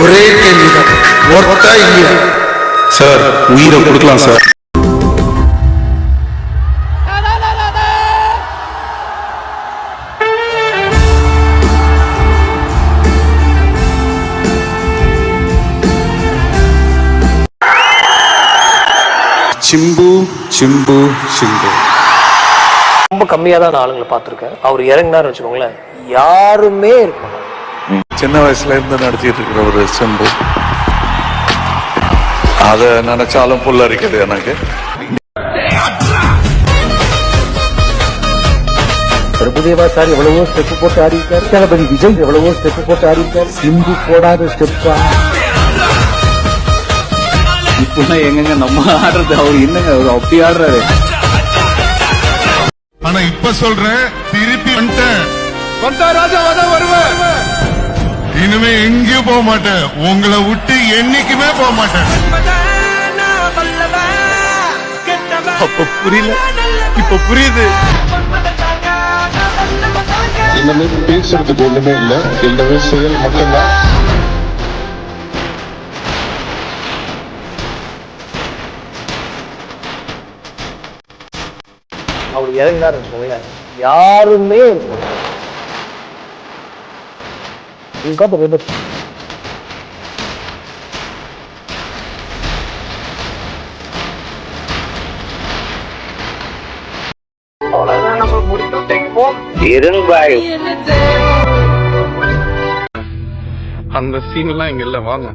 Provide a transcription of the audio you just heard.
ஒரே கேள்விதான், ஒர்த்தா இல்லையா? சார் உயிரை கொடுக்கலாம் சார். சிம்பு சிம்பு சிம்பு ரொம்ப கம்மியாக தான் நான் ஆளுங்களை பார்த்துருக்கேன். அவர் இறங்கினார்னு வச்சுக்கோங்களேன், யாருமே இருப்பாங்க. சின்ன வயசுல இருந்து நடத்திட்டு இருக்கிற ஒரு சிம்பு, அதை நினைச்சாலும் புல்லரிக்குது எனக்கு. பிரபுதேவா சார் எவ்வளவோ ஸ்டெப் போட்டு ஆடிருக்காரு, தளபதி விஜய் எவ்வளவோ ஸ்டெப் போட்டு ஆடிருக்காரு, சிம்பு போடாத ஸ்டெப்பா? இப்ப எங்க நம்ம ஆடுறது, அவர் என்னங்க அப்படி ஆடுறாரு. ஆனா இப்ப சொல்றேன், திருப்பி வருவேன். இனிமே எங்கேயும் போக மாட்டேன், உங்களை விட்டு என்னைக்குமே போக மாட்டேன். அப்ப புரியல, இப்ப புரியுது. எல்லாமே பேசுறதுக்கு ஒண்ணுமே இல்ல, எல்லாமே செயல் மட்டும்தான். அவர் இறங்கினார்னு வச்சுக்கோங்களேன், யாருமே இருப்பாங்க. அந்த சீன் எல்லாம் இங்க இல்ல, வாங்க.